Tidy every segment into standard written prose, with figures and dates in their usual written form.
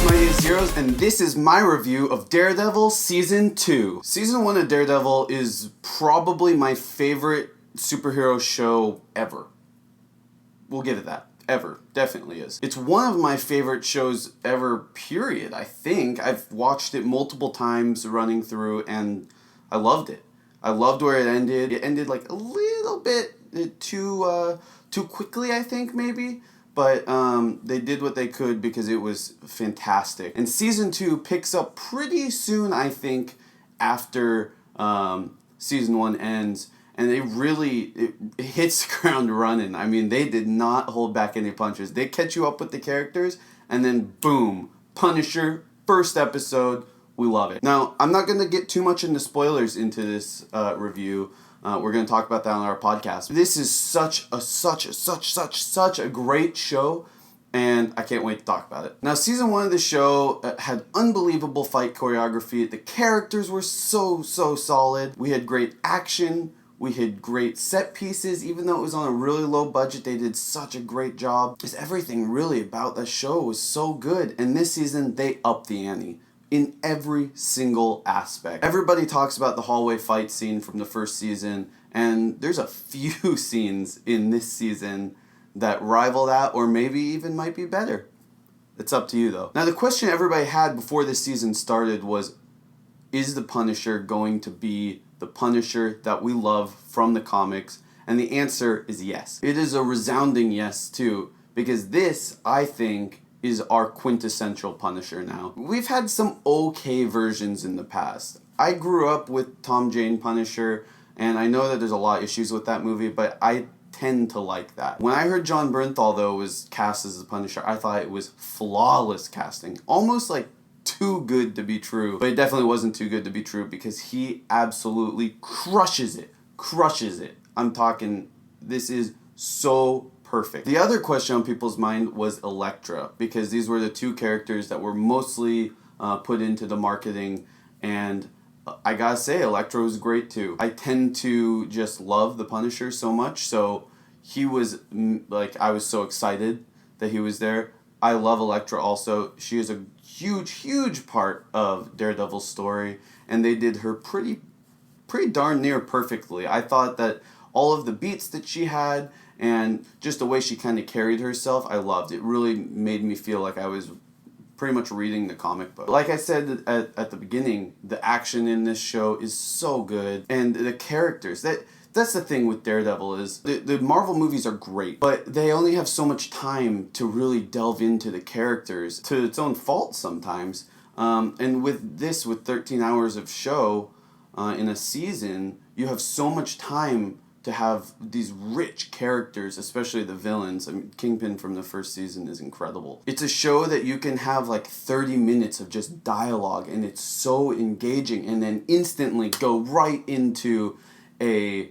Mightiest Heroes, and this is my review of Daredevil Season 2. Season 1 of Daredevil is probably my favorite superhero show ever. We'll give it that. Ever. Definitely is. It's one of my favorite shows ever, period, I think. I've watched it multiple times running through, and I loved it. I loved where it ended. It ended like a little bit too quickly, I think, maybe. But they did what they could because it was fantastic. And Season 2 picks up pretty soon, I think, after Season 1 ends. And it hits the ground running. I mean, they did not hold back any punches. They catch you up with the characters, and then boom, Punisher, first episode. We love it. Now, I'm not going to get too much into spoilers into this review. We're going to talk about that on our podcast. This is such a great show, and I can't wait to talk about it. Now, Season 1 of the show had unbelievable fight choreography. The characters were so solid. We had great action. We had great set pieces. Even though it was on a really low budget, they did such a great job. Just everything really about the show was so good. And this season, they upped the ante in every single aspect. Everybody talks about the hallway fight scene from the first season, and there's a few scenes in this season that rival that, or maybe even might be better. It's up to you, though. Now, the question everybody had before this season started was, is the Punisher going to be the Punisher that we love from the comics? And the answer is yes. It is a resounding yes, too, because this, I think, is our quintessential Punisher now. We've had some okay versions in the past. I grew up with Tom Jane Punisher, and I know that there's a lot of issues with that movie, but I tend to like that. When I heard John Bernthal, though, was cast as the Punisher, I thought it was flawless casting. Almost like too good to be true, but it definitely wasn't too good to be true because he absolutely crushes it. I'm talking, this is so perfect. The other question on people's mind was Elektra, because these were the two characters that were mostly put into the marketing, and I gotta say, Elektra was great too. I tend to just love the Punisher so much, so he was, I was so excited that he was there. I love Elektra also. She is a huge part of Daredevil's story, and they did her pretty darn near perfectly. I thought that all of the beats that she had and just the way she kind of carried herself, I loved. It really made me feel like I was pretty much reading the comic book. Like I said at the beginning, the action in this show is so good, and the characters, that's the thing with Daredevil is the Marvel movies are great, but they only have so much time to really delve into the characters to its own fault sometimes. And with 13 hours of show in a season, you have so much time to have these rich characters, especially the villains. I mean, Kingpin from the first season is incredible. It's a show that you can have like 30 minutes of just dialogue, and it's so engaging, and then instantly go right into a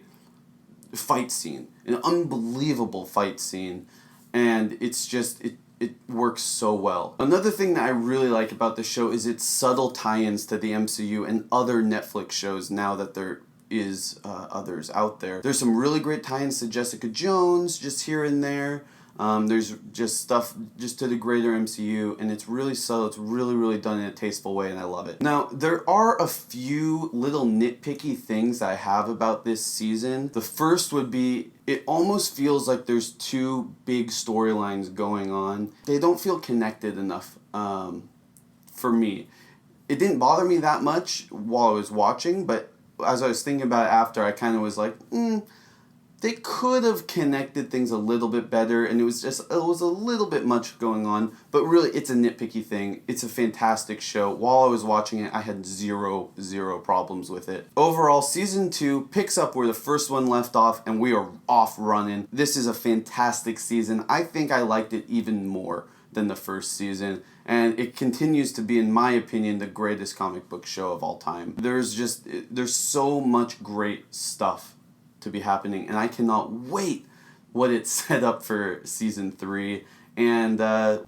fight scene, an unbelievable fight scene, and it's just, it works so well. Another thing that I really like about the show is its subtle tie-ins to the MCU and other Netflix shows now that there is others out there. There's some really great tie-ins to Jessica Jones, just here and there. There's just stuff just to the greater MCU, and it's really subtle. It's really done in a tasteful way, and I love it. Now, there are a few little nitpicky things that I have about this season. The first would be, it almost feels like there's two big storylines going on. They don't feel connected enough for me. It didn't bother me that much while I was watching, but as I was thinking about it after, I kind of was like, they could have connected things a little bit better, and it was a little bit much going on, but really, it's a nitpicky thing. It's a fantastic show. While I was watching it, I had zero problems with it. Overall, Season 2 picks up where the first one left off, and we are off running. This is a fantastic season. I think I liked it even more than the first season, and it continues to be, in my opinion, the greatest comic book show of all time. There's so much great stuff to be happening, and I cannot wait what it's set up for Season 3. And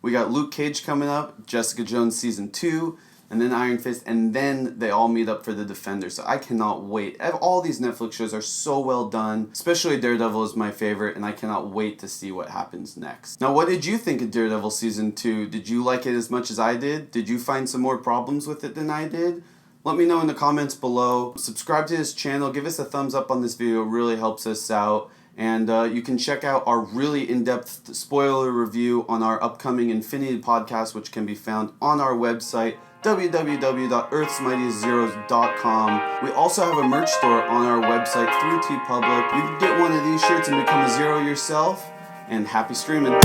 we got Luke Cage coming up, Jessica Jones Season 2, and then Iron Fist, and then they all meet up for the Defender. So I cannot wait. All these Netflix shows are so well done, especially Daredevil is my favorite, and I cannot wait to see what happens next. Now, what did you think of Daredevil Season 2? Did you like it as much as I did? Did you find some more problems with it than I did? Let me know in the comments below. Subscribe to this channel. Give us a thumbs up on this video. It really helps us out. And you can check out our really in-depth spoiler review on our upcoming Infinity podcast, which can be found on our website, www.earthsmightiestzeros.com. We also have a merch store on our website through TeePublic. You can get one of these shirts and become a zero yourself. And happy streaming.